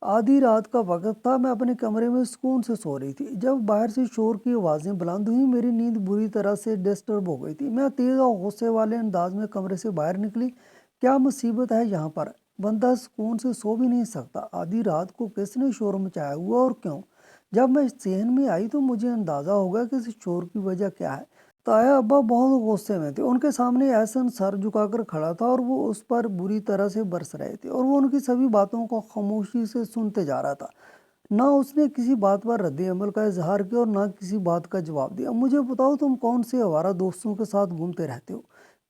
आधी रात का वक्त था। मैं अपने कमरे में सुकून से सो रही थी जब बाहर से शोर की आवाज़ें बुलंद हुई। मेरी नींद बुरी तरह से डिस्टर्ब हो गई थी। मैं तेज़ और गुस्से वाले अंदाज में कमरे से बाहर निकली। क्या मुसीबत है यहाँ पर? बंदा सुकून से सो भी नहीं सकता। आधी रात को किसने शोर मचाया हुआ और क्यों? जब मैं सहन में आई तो मुझे अंदाज़ा हो गया कि इस शोर की वजह क्या है। ताया अब्बा बहुत गुस्से में थे। उनके सामने एहसन सर झुकाकर खड़ा था और वो उस पर बुरी तरह से बरस रहे थे और वो उनकी सभी बातों को खामोशी से सुनते जा रहा था। ना उसने किसी बात पर रद्द अमल का इजहार किया और ना किसी बात का जवाब दिया। मुझे बताओ, तुम कौन से आवारा दोस्तों के साथ घूमते रहते हो?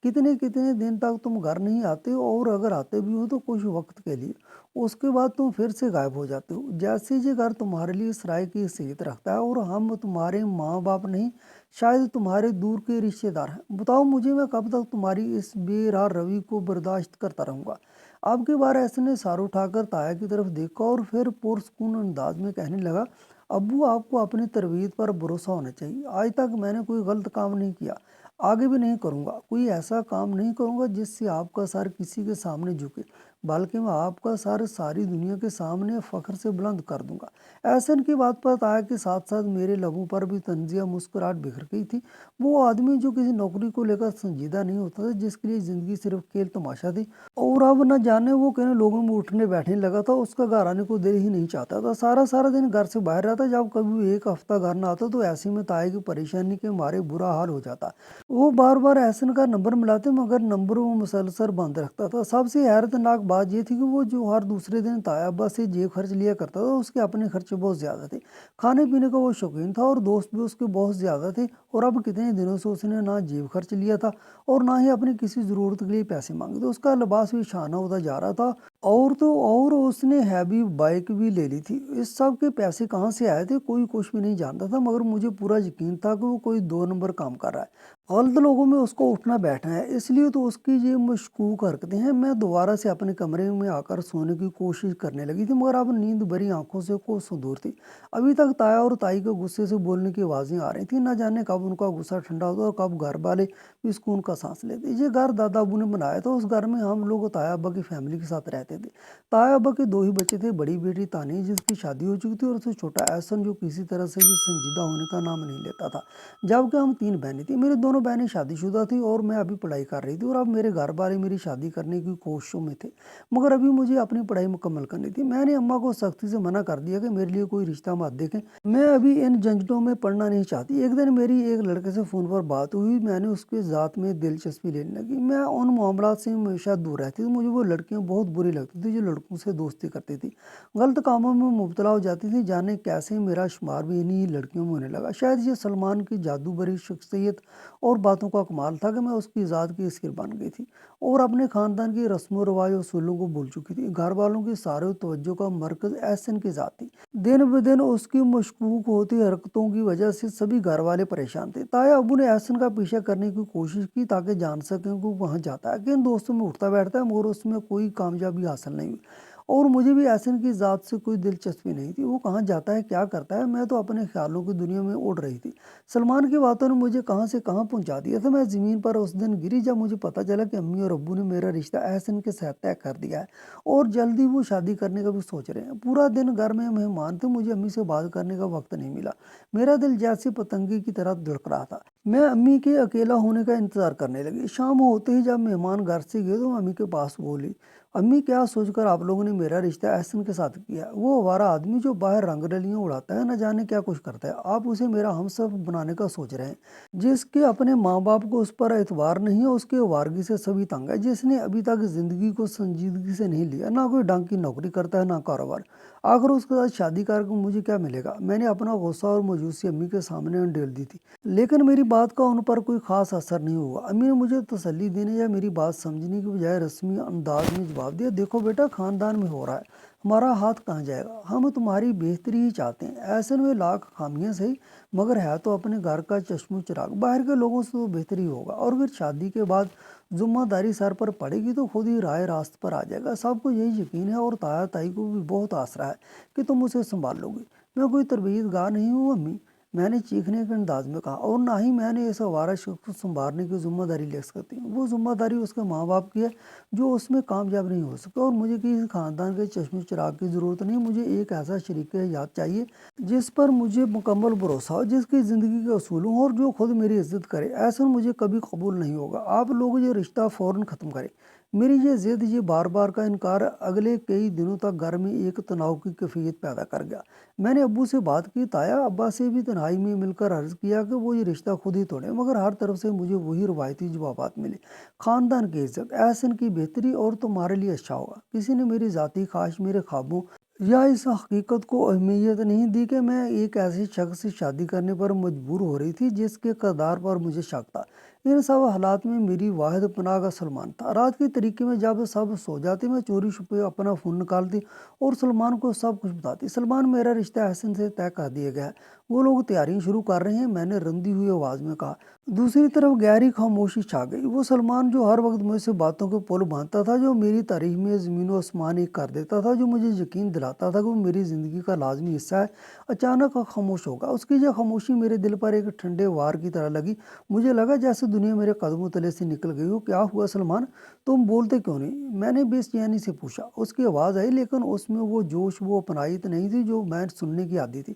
कितने कितने दिन तक तुम घर नहीं आते हो, और अगर आते भी हो तो कुछ वक्त के लिए। उसके बाद तुम फिर से गायब हो जाते हो, जैसे ये घर तुम्हारे लिए सराय की हैसियत रखता है और हम तुम्हारे माँ बाप नहीं, शायद तुम्हारे दूर के रिश्तेदार हैं। बताओ मुझे, मैं कब तक तुम्हारी इस बेरार रवि को बर्दाश्त करता रहूंगा? आपके बार ऐसे ने सार उठाकर ताया की तरफ देखा और फिर पुरसकून अंदाज में कहने लगा, अब्बू आपको अपनी तरबियत पर भरोसा होना चाहिए। आज तक मैंने कोई गलत काम नहीं किया, आगे भी नहीं करूंगा। कोई ऐसा काम नहीं करूंगा जिससे आपका सर किसी के सामने झुके, बल्कि मैं आपका सर सारी दुनिया के सामने फख्र से बुलंद कर दूंगा। एहसन की बात पर ताया के साथ साथ मेरे लबों पर भी तंजिया मुस्कुराहट बिखर गई थी। वो आदमी जो किसी नौकरी को लेकर संजीदा नहीं होता था, जिसके लिए जिंदगी सिर्फ खेल तमाशा थी, और अब न जाने वो किन लोगों में उठने बैठने लगा था। उसका घर आने को दिल ही नहीं चाहता था। सारा सारा दिन घर से बाहर रहता। जब कभी एक हफ्ता घर ना आता तो ऐसे में ताए की परेशानी के मारे बुरा हाल हो जाता। वो बार बार एहसन का नंबर मिलाते, मगर नंबर वो मुसलसल बंद रखता था। सबसे हैरतनाक बात ये थी कि वो जो हर दूसरे दिन ताया अब्बा से जेब खर्च लिया करता था, उसके अपने खर्चे बहुत ज़्यादा थे। खाने पीने का वो शौकीन था और दोस्त भी उसके बहुत ज़्यादा थे। और अब कितने दिनों से उसने ना जेब खर्च लिया था और ना ही अपनी किसी ज़रूरत के लिए पैसे मांगे थे। उसका लिबास भी शाना होता जा रहा था। और तो और उसने हैवी बाइक भी ले ली थी। इस सब के पैसे कहाँ से आए थे कोई कुछ भी नहीं जानता था, मगर मुझे पूरा यकीन था कि वो कोई दो नंबर काम कर रहा है। गलत लोगों में उसको उठना बैठना है, इसलिए तो उसकी ये मशकूक हरकतें हैं। मैं दोबारा से अपने कमरे में आकर सोने की कोशिश करने लगी थी, मगर अब नींद भरी आंखों से कोसों दूर थी। अभी तक ताया और ताई के गुस्से से बोलने की आवाज़ें आ रही थी। न जाने कब उनका गुस्सा ठंडा होता और कब घर वाले भी सुकून का सांस लेते। ये घर दादा अबू ने बनाया था। उस घर में हम लोग ताया अब्बा की फैमिली के साथ रहते थे। ताया अब्बा के दो ही बच्चे थे, बड़ी बेटी तानी जिसकी शादी हो चुकी थी, और उससे छोटा एहसन जो किसी तरह से भी संजीदा होने का नाम नहीं लेता था। जबकि हम तीन बहनें थी। मेरी दोनों बहनें शादीशुदा थी और मैं अभी पढ़ाई कर रही थी, और अब मेरे घर वाले मेरी शादी करने की कोशिशों में थे, मगर अभी मुझे अपनी पढ़ाई मुकम्मल करनी थी। मैंने अम्मा को सख्ती से मना कर दिया कि मेरे लिए कोई रिश्ता मत देखें, मैं अभी इन झंझटों में पढ़ना नहीं चाहती। एक दिन मेरी एक लड़के से फ़ोन पर बात हुई। मैंने उसके ज़ात में दिलचस्पी लेने लगी। मैं उन मामलात से हमेशा दूर रहती थी। मुझे वो लड़कियां बहुत बुरी लगती थी जो लड़कों से दोस्ती करती थी, गलत कामों में मुब्तला हो जाती थी। जाने कैसे मेरा शुमार भी इन्हीं लड़कियों में होने लगा। शायद ये सलमान की जादू भरी शख्सियत और बातों का कमाल था कि मैं उसकी ज़ात की इसकिर बन गई थी और अपने ख़ानदान की रस्म रवाज और उसूलों को भूल चुकी थी। घर वालों की सारे तवज्जो का मरकज़ एहसन की ज़ात थी। दिन ब दिन उसकी मशकूक होती हरकतों की वजह से सभी घर वाले परेशान थे। ताया अबू ने एहसन का पीछा करने की कोशिश की ताकि जान सकें कि वो वहाँ जाता है, किन दोस्तों में उठता बैठता है, मगर उसमें कोई कामयाबी हासिल नहीं हुई। और मुझे भी एहसन की ज़ात से कोई दिलचस्पी नहीं थी। वो कहाँ जाता है, क्या करता है, मैं तो अपने ख्यालों की दुनिया में उड़ रही थी। सलमान की बातों ने मुझे कहाँ से कहाँ पहुँचा दिया था। मैं ज़मीन पर उस दिन गिरी जब मुझे पता चला कि अम्मी और अब्बू ने मेरा रिश्ता एहसन के साथ तय कर दिया है और जल्दी वो शादी करने का भी सोच रहे हैं। पूरा दिन घर में मेहमान थे, मुझे अम्मी से बात करने का वक्त नहीं मिला। मेरा दिल जैसे पतंगे की तरह धड़क रहा था। मैं अम्मी के अकेला होने का इंतज़ार करने लगी। शाम होते ही जब मेहमान घर से गए तो अम्मी के पास बोली, अम्मी क्या सोचकर आप लोगों ने मेरा रिश्ता एहसन के साथ किया? वो आवारा आदमी जो बाहर रंगरलियां उड़ाता है, न जाने क्या कुछ करता है, आप उसे मेरा हमसफ़र बनाने का सोच रहे हैं। जिसके अपने माँ बाप को उस पर एतबार नहीं है, उसके आवारगी से सभी तंग है। जिसने अभी तक ज़िंदगी को संजीदगी से नहीं लिया, ना कोई ढंग की नौकरी करता है ना कारोबार, आखिर उसके साथ शादी करके मुझे क्या मिलेगा? मैंने अपना गुस्सा और मायूसी अम्मी के सामने ढेल दी थी, लेकिन मेरी बात का उन पर कोई खास असर नहीं हुआ। अम्मी ने मुझे तसल्ली देने या मेरी बात समझने की बजाय रस्मी अंदाज में जवाब दिया, देखो बेटा, खानदान में हो रहा है, हमारा हाथ कहाँ जाएगा? हम तुम्हारी बेहतरी ही चाहते हैं। ऐसे में लाख खामियां सही, मगर है तो अपने घर का चश्मो चिराग। बाहर के लोगों से तो बेहतरी होगा, और फिर शादी के बाद जिम्मेदारी सर पर पड़ेगी तो खुद ही राय रास्त पर आ जाएगा। सबको यही यकीन है, और ताया ताई को भी बहुत आसरा है कि तुम उसे संभाल लोगी। मैं कोई तरबियत गाह नहीं हूँ अम्मी, میں نے چیخنے کے انداز میں کہا، اور نہ ہی میں نے اس آوارہ شخص کو سنبھالنے کی ذمہ داری لے سکتی ہوں۔ وہ ذمہ داری اس کے ماں باپ کی ہے جو اس میں کامیاب نہیں ہو سکے، اور مجھے کسی خاندان کے چشم چراغ کی ضرورت نہیں۔ مجھے ایک ایسا شریک حیات چاہیے جس پر مجھے مکمل بھروسہ ہو، جس کی زندگی کے اصول ہوں اور جو خود میری عزت کرے۔ ایسا مجھے کبھی قبول نہیں ہوگا۔ آپ لوگ یہ رشتہ فوراً ختم کریں۔ میری یہ ضد، یہ بار بار کا انکار اگلے کئی دنوں تک گھر میں ایک تناؤ کی کیفیت پیدا کر گیا۔ میں نے ابو سے بات کی، تایا ابا سے بھی تنہائی میں مل کر عرض کیا کہ وہ یہ رشتہ خود ہی توڑیں، مگر ہر طرف سے مجھے وہی روایتی جوابات ملے۔ خاندان کی عزت، احسن کی بہتری اور تمہارے لیے اچھا ہوگا۔ کسی نے میری ذاتی خواہش، میرے خوابوں یا اس حقیقت کو اہمیت نہیں دی کہ میں ایک ایسے شخص سے شادی کرنے پر مجبور ہو رہی تھی جس کے کردار پر مجھے شک تھا۔ ان سب حالات میں میری واحد پناہ کا سلمان تھا۔ رات کے طریقے میں جب سب سو جاتے، میں چوری چھپے اپنا فون نکالتی اور سلمان کو سب کچھ بتاتی۔ سلمان، میرا رشتہ احسن سے طے کر دیا گیا ہے، وہ لوگ تیاریاں شروع کر رہے ہیں، میں نے رندی ہوئی آواز میں کہا۔ دوسری طرف گہری خاموشی چھا گئی۔ وہ سلمان جو ہر وقت مجھ سے باتوں کے پل باندھتا تھا، جو میری تاریخ میں زمین و آسمان ایک کر دیتا تھا، جو مجھے یقین دلاتا تھا کہ وہ میری زندگی کا لازمی حصہ ہے، اچانک خاموش ہوگا۔ اس کی یہ خاموشی میرے دل پر ایک ٹھنڈے وار کی طرح لگی۔ مجھے لگا جیسے دنیا میرے قدموں تلے سے نکل گئی ہو۔ کیا ہوا سلمان؟ تم بولتے کیوں نہیں؟ میں نے بے چینی سے پوچھا۔ اس کی آواز آئی، لیکن اس میں وہ جوش، وہ اپنائیت نہیں تھی جو میں سننے کی عادی تھی۔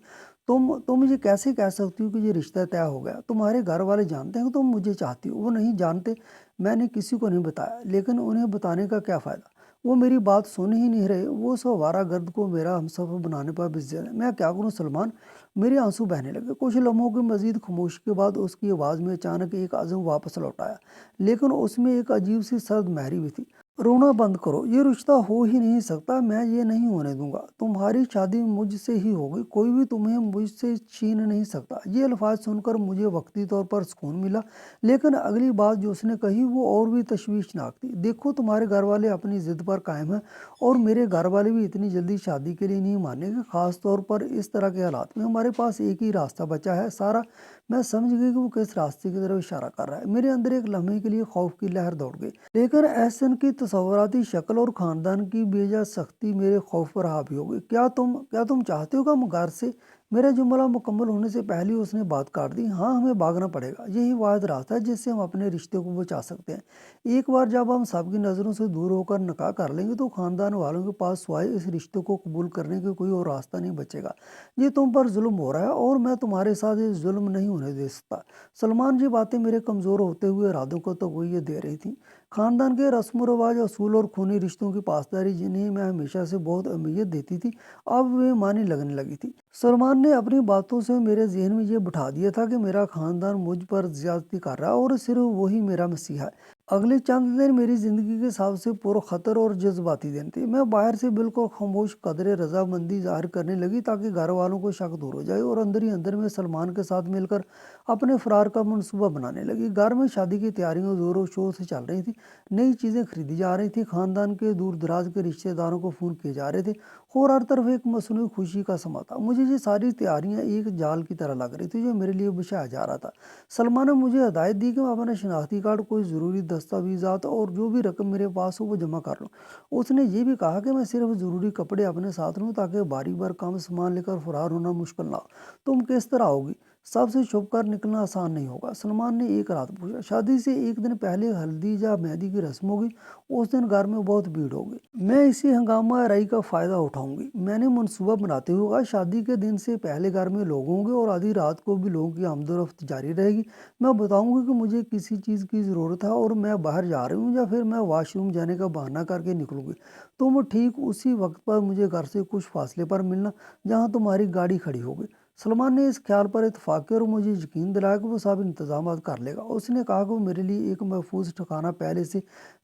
تم یہ کیسے کہہ سکتی ہو کہ یہ رشتہ طے ہو گیا؟ تمہارے گھر والے جانتے ہیں کہ تم مجھے چاہتی ہو؟ وہ نہیں جانتے۔ میں نے کسی کو نہیں بتایا، لیکن انہیں بتانے کا کیا فائدہ؟ وہ میری بات سن ہی نہیں رہے۔ وہ اس آوارہ گرد کو میرا ہمسفر بنانے پر بزدل ہے۔ میں کیا کروں سلمان؟ میرے آنسو بہنے لگے۔ کچھ لمحوں کی مزید خاموشی کے بعد اس کی آواز میں اچانک ایک عزم واپس لوٹ آیا، لیکن اس میں ایک عجیب سی سرد مہری بھی تھی۔ رونا بند کرو، یہ رشتہ ہو ہی نہیں سکتا، میں یہ نہیں ہونے دوں گا۔ تمہاری شادی مجھ سے ہی ہوگی، کوئی بھی تمہیں مجھ سے چھین نہیں سکتا۔ یہ الفاظ سن کر مجھے وقتی طور پر سکون ملا، لیکن اگلی بات جو اس نے کہی وہ اور بھی تشویشناک تھی۔ دیکھو، تمہارے گھر والے اپنی ضد پر قائم ہیں، اور میرے گھر والے بھی اتنی جلدی شادی کے لیے نہیں مانیں گے، خاص طور پر اس طرح کے حالات میں۔ ہمارے پاس ایک ہی راستہ بچا ہے سارا۔ میں سمجھ گئی کہ وہ کس راستے کی طرف اشارہ کر رہا ہے۔ میرے اندر ایک لمحے کے لیے خوف کی لہر دوڑ گئی، لیکن احسن کی تصوراتی شکل اور خاندان کی بے جا سختی میرے خوف پر حاوی ہو گئی۔ کیا تم چاہتے ہو کہ ہم گھر سے؟ میرا جملہ مکمل ہونے سے پہلے اس نے بات کاٹ دی۔ ہاں، ہمیں بھاگنا پڑے گا، یہی واحد راستہ ہے جس سے ہم اپنے رشتے کو بچا سکتے ہیں۔ ایک بار جب ہم سب کی نظروں سے دور ہو کر نکاح کر لیں گے تو خاندان والوں کے پاس سوائے اس رشتے کو قبول کرنے کے کوئی اور راستہ نہیں بچے گا۔ یہ تم پر ظلم ہو رہا ہے، اور میں تمہارے ساتھ یہ ظلم نہیں ہونے دے سکتا۔ سلمان، یہ باتیں میرے کمزور ہوتے ہوئے ارادوں کو تقویت دے رہی تھیں۔ خاندان کے رسم و رواج، اصول اور خونی رشتوں کی پاسداری، جنہیں میں ہمیشہ سے بہت اہمیت دیتی تھی، اب وہ معنی لگنے لگی تھی۔ سلمان نے اپنی باتوں سے میرے ذہن میں یہ بٹھا دیا تھا کہ میرا خاندان مجھ پر زیادتی کر رہا ہے، اور صرف وہی میرا مسیحا ہے۔ اگلے چند دن میری زندگی کے سب سے پرخطر اور جذباتی دن تھے۔ میں باہر سے بالکل خاموش قدرے رضامندی ظاہر کرنے لگی تاکہ گھر والوں کو شک دور ہو جائے، اور اندر ہی اندر میں سلمان کے ساتھ مل کر اپنے فرار کا منصوبہ بنانے لگی۔ گھر میں شادی کی تیاریاں زور و شور سے چل رہی تھیں، نئی چیزیں خریدی جا رہی تھیں، خاندان کے دور دراز کے رشتہ داروں کو فون کیے جا رہے تھے، اور ہر طرف ایک مصنوعی خوشی کا سما تھا۔ مجھے یہ ساری تیاریاں ایک جال کی طرح لگ رہی تھی جو میرے لیے بچھایا جا رہا تھا۔ سلمان نے مجھے ہدایت دی کہ میں اپنا شناختی کارڈ، کوئی ضروری دستاویزات اور جو بھی رقم میرے پاس ہو وہ جمع کر لوں۔ اس نے یہ بھی کہا کہ میں صرف ضروری کپڑے اپنے ساتھ لوں تاکہ باری بار کم سامان لے کر فرار ہونا مشکل نہ ہو۔ تم کس طرح ہوگی؟ سب سے چھپ کر نکلنا آسان نہیں ہوگا، سلمان نے ایک رات پوچھا۔ شادی سے ایک دن پہلے ہلدی یا مہندی کی رسم ہوگی، اس دن گھر میں بہت بھیڑ ہوگی۔ میں اسی ہنگامہ آرائی کا فائدہ اٹھاؤں گی۔ میں نے منصوبہ بناتے ہوئے کہا، شادی کے دن سے پہلے گھر میں لوگ ہوں گے، اور آدھی رات کو بھی لوگوں کی آمد و رفت جاری رہے گی۔ میں بتاؤں گی کہ مجھے کسی چیز کی ضرورت ہے اور میں باہر جا رہی ہوں، یا پھر میں واش روم جانے کا بہانہ کر کے نکلوں گی۔ تم ٹھیک اسی وقت پر مجھے گھر سے کچھ فاصلے پر ملنا، جہاں تمہاری گاڑی کھڑی ہوگی۔ سلمان نے اس خیال پر اتفاق کیا اور مجھے یقین دلایا کہ وہ سب انتظامات کر لے گا۔ اس نے کہا کہ وہ میرے لیے ایک محفوظ ٹھکانہ پہلے سے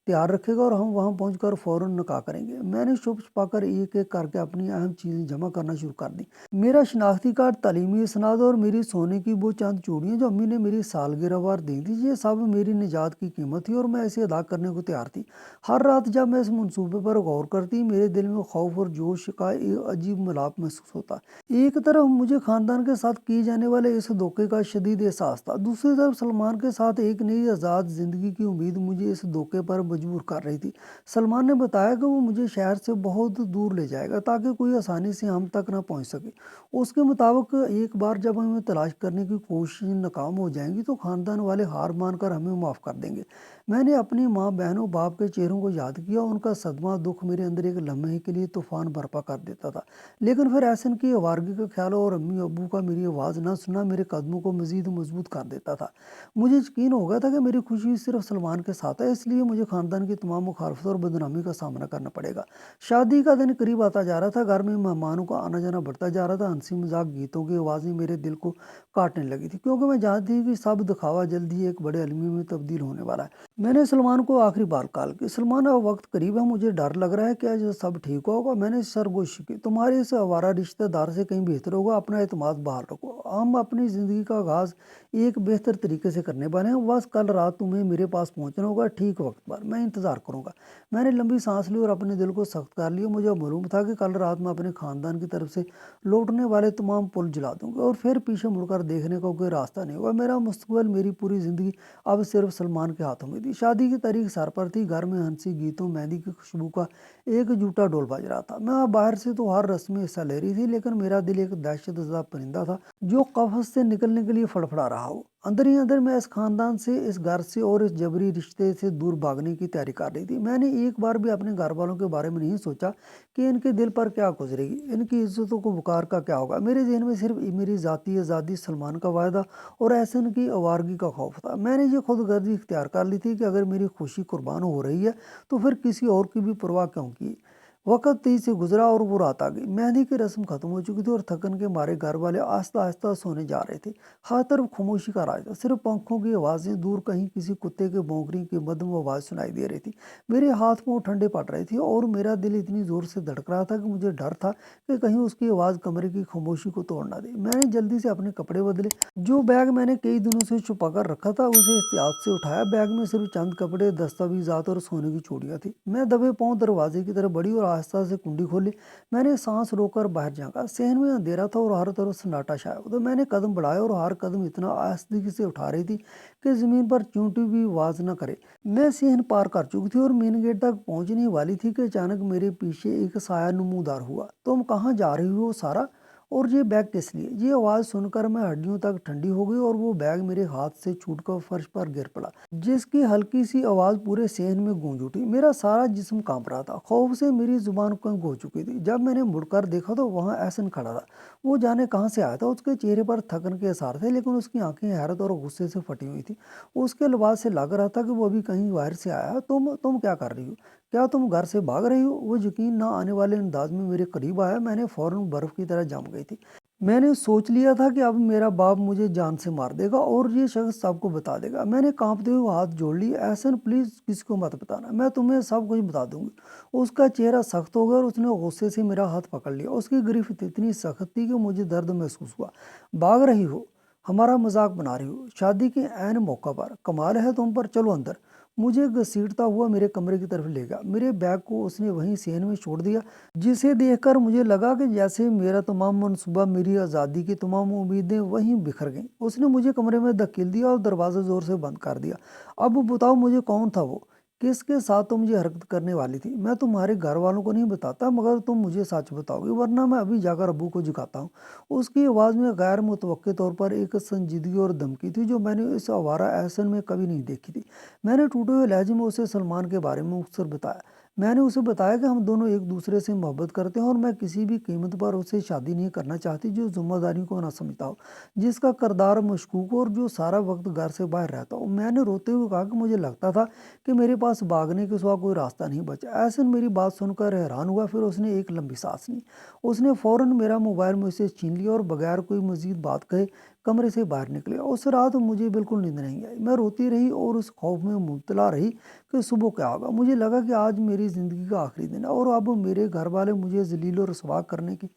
تیار رکھے گا، اور ہم وہاں پہنچ کر فوراً نکاح کریں گے۔ میں نے چھپ چھپا کر ایک ایک کر کے اپنی اہم چیزیں جمع کرنا شروع کر دیں۔ میرا شناختی کارڈ، تعلیمی اسناد اور میری سونے کی وہ چند چوڑیاں جو امی نے میری سالگرہ پر دی تھیں، یہ سب میری نجات کی قیمت تھی، اور میں اسے ادا کرنے کو تیار تھی۔ ہر رات جب میں اس منصوبے پر غور کرتی، میرے دل میں خوف اور جوش کا ایک عجیب ملاپ محسوس ہوتا۔ ایک طرف مجھے خاندان کے ساتھ کیے جانے والے اس دھوکے کا شدید احساس تھا، دوسری طرف سلمان کے ساتھ ایک نئی آزاد زندگی کی امید مجھے اس دھوکے پر मजबूर कर रही थी। सलमान ने बताया कि वो मुझे शहर से बहुत दूर ले जाएगा ताकि कोई आसानी से हम तक ना पहुंच सके। उसके मुताबिक एक बार जब हमें तलाश करने की कोशिश नाकाम हो जाएंगी तो खानदान वाले हार मानकर हमें माफ़ कर देंगे। मैंने अपनी माँ, बहनों, बाप के चेहरों को याद किया। उनका सदमा, दुख मेरे अंदर एक लम्हे के लिए तूफान बर्पा कर देता था। लेकिन फिर एहसन की आवारगी का ख्याल और अम्मी अब्बू का मेरी आवाज़ ना सुनना मेरे कदमों को मजीद मजबूत कर देता था। मुझे यकीन हो गया था कि मेरी खुशी सिर्फ सलमान के साथ है, इसलिए मुझे खानदान की तमाम मुखालफतों और बदनामी का सामना करना पड़ेगा। शादी का दिन करीब आता जा रहा था। घर में मेहमानों का आना जाना बढ़ता जा रहा था। हंसी मजाक, गीतों की आवाज़ें मेरे दिल को काटने लगी थी, क्योंकि मैं जानती थी कि सब दिखावा जल्द ही एक बड़े अलमी में तब्दील होने वाला है। मैंने सलमान को आखिरी बार कॉल की। सलमान, अब वक्त करीब है, मुझे डर लग रहा है, क्या ये सब ठीक होगा? मैंने सरगोशी की। तुम्हारे इस आवारा रिश्तेदार से कहीं बेहतर होगा, अपना एतमाद बहाल रखो। हम अपनी ज़िंदगी का आगाज़ एक बेहतर तरीके से करने वाले हैं। बस कल रात तुम्हें मेरे पास पहुंचना होगा, ठीक वक्त पर। मैं इंतज़ार करूंगा। मैंने लंबी सांस ली और अपने दिल को सख्त कर लिया। मुझे मालूम था कि कल रात मैं अपने खानदान की तरफ से लौटने वाले तमाम पुल जला दूंगा और फिर पीछे मुड़कर देखने का कोई रास्ता नहीं होगा। मेरा मुस्तकबिल, मेरी पूरी ज़िंदगी अब सिर्फ सलमान के हाथों में थी। शादी की तारीख सर पर थी। घर में हंसी, गीतों, मेहंदी की खुशबू का एक जूटा डोल बज रहा था। मैं बाहर से तो हर रस्म में हिस्सा ले रही थी, लेकिन मेरा दिल एक दहशत ज़दा परिंदा था जो कफस से निकलने के लिए फड़फड़ा रहा हो। अंदर ही अंदर मैं इस खानदान से, इस घर से और इस जबरी रिश्ते से दूर भागने की तैयारी कर रही थी। मैंने एक बार भी अपने घर वालों के बारे में नहीं सोचा कि इनके दिल पर क्या गुजरेगी, इनकी इज्जतों को बुकार का क्या होगा। मेरे जहन में सिर्फ मेरी ज़ाती आज़ादी, सलमान का वायदा और एहसन की आवारगी का खौफ था। मैंने ये खुद गर्जी इख्तियार कर ली थी कि अगर मेरी खुशी कुर्बान हो रही है तो फिर किसी और की भी परवाह क्यों की। वक्त तेजी से गुजरा और वो रात आ गई। मेहंदी की रस्म खत्म हो चुकी थी और थकन के मारे घर वाले आहिस्ता आहिस्ता सोने जा रहे थे। हर तरफ खामोशी का राज था। सिर्फ पंखों की आवाज़ें, दूर कहीं किसी कुत्ते के भौंकने की मध्यम आवाज़ सुनाई दे रही थी। मेरे हाथ पांव ठंडे पड़ रहे थे और मेरा दिल इतनी ज़ोर से धड़क रहा था कि मुझे डर था कि कहीं उसकी आवाज़ कमरे की खामोशी को तोड़ ना दे। मैंने जल्दी से अपने कपड़े बदले। जो बैग मैंने कई दिनों से छुपा कर रखा था उसे एहतियात से उठाया। बैग में सिर्फ चंद कपड़े, दस्तावेजात और सोने की चूड़ियाँ थी। मैं दबे पांव दरवाजे की तरफ बढ़ी और आहिस्ता से कुंडी खोली। मैंने सांस रोककर बाहर झांका। सहन में अंधेरा था और हर तरफ सन्नाटा छाया हुआ था। मैंने कदम बढ़ाया और हर कदम इतना आहिस्तगी से उठा रही थी कि जमीन पर चूंटी भी आवाज न करे। मैं सहन पार कर चुकी थी और मेन गेट तक पहुंचने वाली थी कि अचानक मेरे पीछे एक साया नमूदार हुआ। तुम कहाँ जा रही हो सारा? और ये बैग किस लिए? ये आवाज़ सुनकर मैं हड्डियों तक ठंडी हो गई और वो बैग मेरे हाथ से छूटकर फर्श पर गिर पड़ा, जिसकी हल्की सी आवाज़ पूरे सहन में गूंज उठी। मेरा सारा जिस्म कांप रहा था। खौफ से मेरी जुबान कंग हो चुकी थी। जब मैंने मुड़कर देखा तो वहाँ एहसन खड़ा था। वो जाने कहाँ से आया था। उसके चेहरे पर थकन के आसार थे, लेकिन उसकी आंखें हैरत और गुस्से से फटी हुई थी। उसके लिबास से लग रहा था कि वो अभी कहीं बाहर से आया है। तुम क्या कर रही हो? क्या तुम घर से भाग रही हो? वो यकीन ना आने वाले अंदाज में मेरे करीब आया। मैंने फौरन बर्फ की तरह जम गई थी। मैंने सोच लिया था कि अब मेरा बाप मुझे जान से मार देगा और ये शख्स सबको बता देगा। मैंने कांपते हुए हाथ जोड़ लिए। एहसन, प्लीज़ किसी को मत बताना, मैं तुम्हें सब कुछ बता दूंगी। उसका चेहरा सख्त हो गया और उसने गुस्से से मेरा हाथ पकड़ लिया। उसकी गिरफ्त इतनी सख्त थी कि मुझे दर्द महसूस हुआ। भाग रही हो? हमारा मजाक बना रही हो? शादी के ऐन मौका पर? कमाल है तुम पर। चलो अंदर। मुझे घसीटता हुआ मेरे कमरे की तरफ ले गया। मेरे बैग को उसने वहीं सेन में छोड़ दिया, जिसे देखकर मुझे लगा कि जैसे मेरा तमाम मनसूबा, मेरी आज़ादी की तमाम उम्मीदें वहीं बिखर गईं। उसने मुझे कमरे में धकेल दिया और दरवाज़ा ज़ोर से बंद कर दिया। अब बताओ मुझे, कौन था वो? किसके साथ तुम ये हरकत करने वाली थी? मैं तुम्हारे घर वालों को नहीं बताता, मगर तुम मुझे सच बताओगी, वरना मैं अभी जाकर अब्बू को जगाता हूँ। उसकी आवाज़ में गैर मुतवक्के तौर पर एक संजीदगी और धमकी थी जो मैंने इस आवारा एहसन में कभी नहीं देखी थी। मैंने टूटे हुए लहजे में उसे सलमान के बारे में मुख्तसर बताया। मैंने उसे बताया कि हम दोनों एक दूसरे से मोहब्बत करते हैं और मैं किसी भी कीमत पर उससे शादी नहीं करना चाहती जो जिम्मेदारी को ना समझता हो, जिसका किरदार मशकूक हो और जो सारा वक्त घर से बाहर रहता हो। मैंने रोते हुए कहा कि मुझे लगता था कि मेरे पास भागने के सिवा कोई रास्ता नहीं बचा। ऐसे मेरी बात सुनकर हैरान हुआ। फिर उसने एक लंबी सांस ली। उसने फौरन मेरा मोबाइल मुझसे छीन लिया और बगैर कोई मजीद बात कहे कमरे से बाहर निकले। उस रात मुझे बिल्कुल नींद नहीं आई। मैं रोती रही और उस खौफ में मुब्तला रही कि सुबह क्या होगा। मुझे लगा कि आज मेरी ज़िंदगी का आखिरी दिन है और अब मेरे घर वाले मुझे जलील और रसवा करने के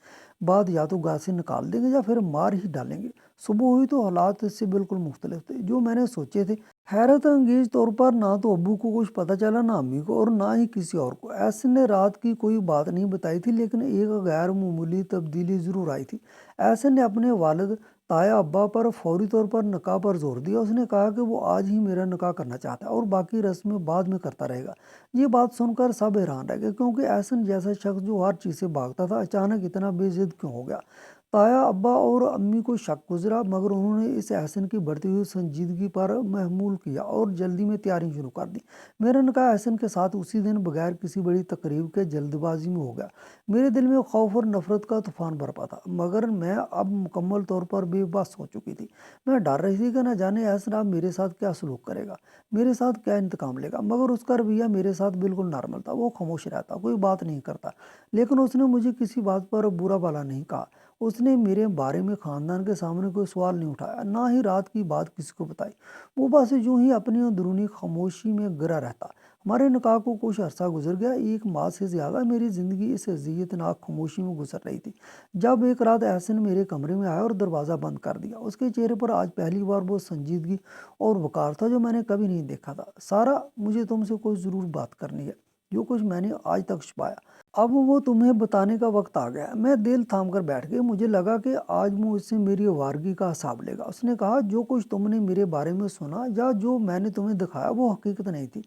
बाद या तो घर से निकाल देंगे या फिर मार ही डालेंगे। सुबह हुई तो हालात इससे बिल्कुल मुख्तलिफ थे जो मैंने सोचे थे। हैरत अंगेज तौर पर ना तो अब्बू को कुछ पता चला, ना अम्मी को, और ना ही किसी और को। ऐसे ने रात की कोई बात नहीं बताई थी, लेकिन एक गैर मामूली तब्दीली ज़रूर आई थी। ऐसे ने अपने वालिद ताया अब्बा पर फौरी तौर पर निकाह पर जोर दिया। उसने कहा कि वो आज ही मेरा निकाह करना चाहता है और बाकी रस्में बाद में करता रहेगा। ये बात सुनकर सब हैरान रह गए, क्योंकि एहसन जैसा शख्स जो हर चीज़ से भागता था अचानक इतना बेजिद क्यों हो गया। ताया अब्बा और अम्मी को शक गुजरा, मगर उन्होंने इस एहसन की बढ़ती हुई संजीदगी पर महमूल किया और जल्दी में तैयारी शुरू कर दी। मेरा निकाह एहसन के साथ उसी दिन बगैर किसी बड़ी तकरीब के जल्दबाजी में हो गया। मेरे दिल में खौफ और नफरत का तूफान बरपा था, मगर मैं अब मुकम्मल तौर पर बेबस हो चुकी थी। मैं डर रही थी कि न जाने एहसन अब मेरे साथ क्या सलूक करेगा, मेरे साथ क्या इंतकाम लेगा। मगर उसका रवैया मेरे साथ बिल्कुल नॉर्मल था। वो खामोश रहता, कोई बात नहीं करता, लेकिन उसने मुझे किसी बात पर बुरा भला नहीं कहा। उसने मेरे बारे में खानदान के सामने कोई सवाल नहीं उठाया, ना ही रात की बात किसी को बताई। वो बस यूं ही अपनी अंदरूनी खामोशी में गिरा रहता। हमारे निकाह को कुछ अरसा गुजर गया। एक माह से ज़्यादा मेरी ज़िंदगी इस अज़ियतनाक खामोशी में गुजर रही थी, जब एक रात एहसन मेरे कमरे में आया और दरवाज़ा बंद कर दिया। उसके चेहरे पर आज पहली बार वो संजीदगी और वक़ार था जो मैंने कभी नहीं देखा था। सारा, मुझे तुमसे कोई ज़रूर बात करनी है, जो कुछ मैंने आज तक छुपाया। अब वो तुम्हें बताने का वक्त आ गया। मैं दिल थाम कर बैठ गई। मुझे लगा कि आज वो इससे मेरी आवारगी का हिसाब लेगा। उसने कहा, जो कुछ तुमने मेरे बारे में सुना या जो मैंने तुम्हें दिखाया वो हकीकत नहीं थी।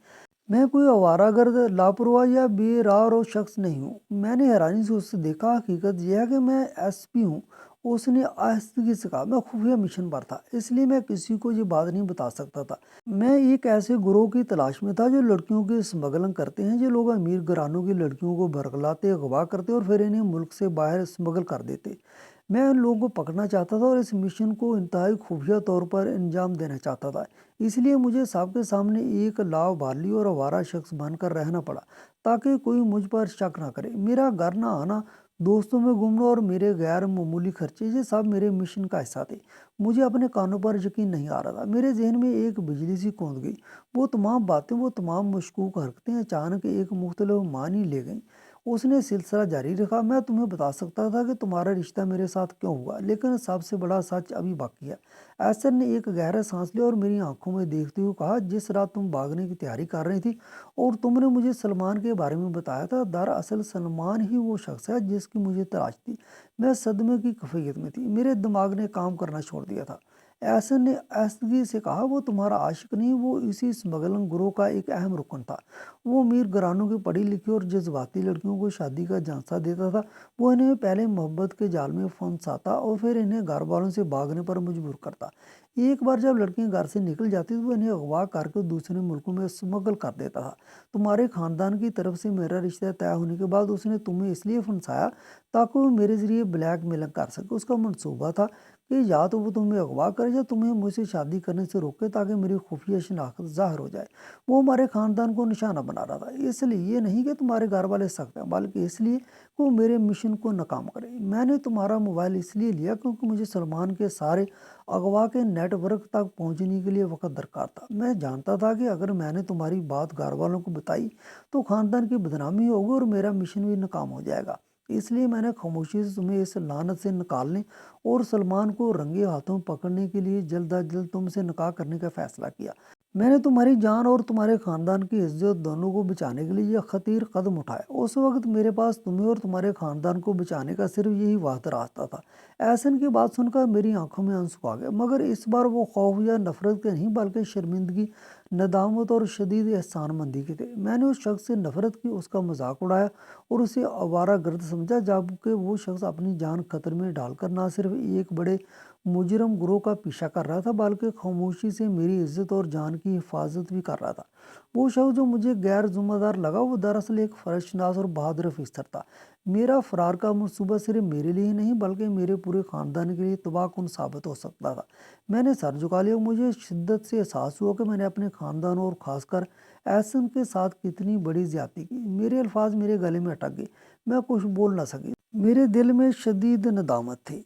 मैं कोई आवारागर्द, लापरवाह या बेराह शख्स नहीं हूँ। मैंने हैरानी से उससे देखा। हकीकत यह है कि मैं एसपी हूँ। उसने आहिस्तगी से कहा, मैं खुफिया मिशन पर था, इसलिए मैं किसी को ये बात नहीं बता सकता था। मैं एक ऐसे गिरोह की तलाश में था जो लड़कियों की स्मगलिंग करते हैं। जो लोग अमीर घरानों की लड़कियों को बरगलाते, अगवा करते और फिर इन्हें मुल्क से बाहर स्मगल कर देते। मैं उन लोगों को पकड़ना चाहता था और इस मिशन को इंतहाई खुफिया तौर पर अंजाम देना चाहता था। इसलिए मुझे सबके सामने एक लावारली और आवारा शख्स बनकर रहना पड़ा, ताकि कोई मुझ पर शक ना करे। मेरा घर ना आना, दोस्तों में घूमना और मेरे गैर मामूली खर्चे, ये सब मेरे मिशन का हिस्सा थे। मुझे अपने कानों पर यकीन नहीं आ रहा था। मेरे जहन में एक बिजली सी कौंध गई। वो तमाम बातें, वो तमाम मशकूक हरकतें अचानक एक मुख्तलिफ मानी ले गईं। उसने सिलसिला जारी रखा, मैं तुम्हें बता सकता था कि तुम्हारा रिश्ता मेरे साथ क्यों हुआ, लेकिन सबसे बड़ा सच अभी बाकी है। एसर ने एक गहरा सांस लिया और मेरी आंखों में देखते हुए कहा, जिस रात तुम भागने की तैयारी कर रही थी और तुमने मुझे सलमान के बारे में बताया था, दरअसल सलमान ही वो शख्स है जिसकी मुझे तलाश थी। मैं सदमे की कैफियत में थी। मेरे दिमाग ने काम करना छोड़ दिया था। एहसन ने आहिस्तगी से कहा, वो तुम्हारा आशिक नहीं, वो इसी स्मगलिंग गुरोह का एक अहम रुकन था। वो अमीर घरानों की पढ़ी लिखी और जज्बाती लड़कियों को शादी का झांसा देता था। वो इन्हें पहले मोहब्बत के जाल में फंसाता और फिर इन्हें घर वालों से भागने पर मजबूर करता। एक बार जब लड़कियां घर से निकल जाती तो वो इन्हें अगवा करके दूसरे मुल्कों में स्मगल कर देता था। तुम्हारे खानदान की तरफ से मेरा रिश्ता तय होने के बाद उसने तुम्हें इसलिए फंसाया ताकि वो मेरे जरिए ब्लैकमेलिंग कर सके। उसका मंसूबा था कि या तो वो तुम्हें अगवा करे या तुम्हें मुझसे शादी करने से रोके, ताकि मेरी खुफिया शनाख्त जाहिर हो जाए। वो हमारे खानदान को निशाना बना रहा था, इसलिए ये नहीं कि तुम्हारे घर वाले सख्त हैं, बल्कि इसलिए कि वो मेरे मिशन को नाकाम करे। मैंने तुम्हारा मोबाइल इसलिए लिया क्योंकि मुझे सलमान के सारे अगवा के नेटवर्क तक पहुंचने के लिए वक्त दरकार था। मैं जानता था कि अगर मैंने तुम्हारी बात घर वालों को बताई तो खानदान की बदनामी होगी और मेरा मिशन भी नाकाम हो जाएगा। इसलिए मैंने खामोशी से तुम्हें इस लानत से निकालने और सलमान को रंगे हाथों पकड़ने के लिए जल्द अज जल्द तुमसे निकाह करने का फैसला किया। मैंने तुम्हारी जान और तुम्हारे खानदान की इज्जत दोनों को बचाने के लिए यह खतीर कदम उठाया। उस वक्त मेरे पास तुम्हें और तुम्हारे खानदान को बचाने का सिर्फ यही वाद रास्ता था। एहसन की बात सुनकर मेरी आंखों में आंसू आ गए, मगर इस बार वो खौफ या नफरत के नहीं, बल्कि शर्मिंदगी, नदामत और शदीद एहसानमंदी के थे। मैंने उस शख्स से नफरत की, उसका मजाक उड़ाया और उसे आवारा गर्द समझा, जबकि वो शख्स अपनी जान खतरे में डालकर ना सिर्फ एक बड़े मुजरम गुरोह का पीछा कर रहा था, बल्कि खामोशी से मेरी इज्जत और जान की हिफाजत भी कर रहा था। वो शख्स जो मुझे गैर जिम्मेदार लगा, वो दरअसल एक फर्शनाज और बहादुर अफसर था। मेरा फरार का मंसूबा सिर्फ मेरे लिए ही नहीं, बल्कि मेरे पूरे खानदान के लिए तबाहकुन साबित हो सकता था। मैंने सर झुका लिया। मुझे शिद्दत से एहसास हुआ कि मैंने अपने खानदान और खासकर एहसन के साथ कितनी बड़ी ज्यादती की। मेरे अल्फाज मेरे गले में अटक गए। मैं कुछ बोल ना सकी। मेरे दिल में शदीद नदामत थी।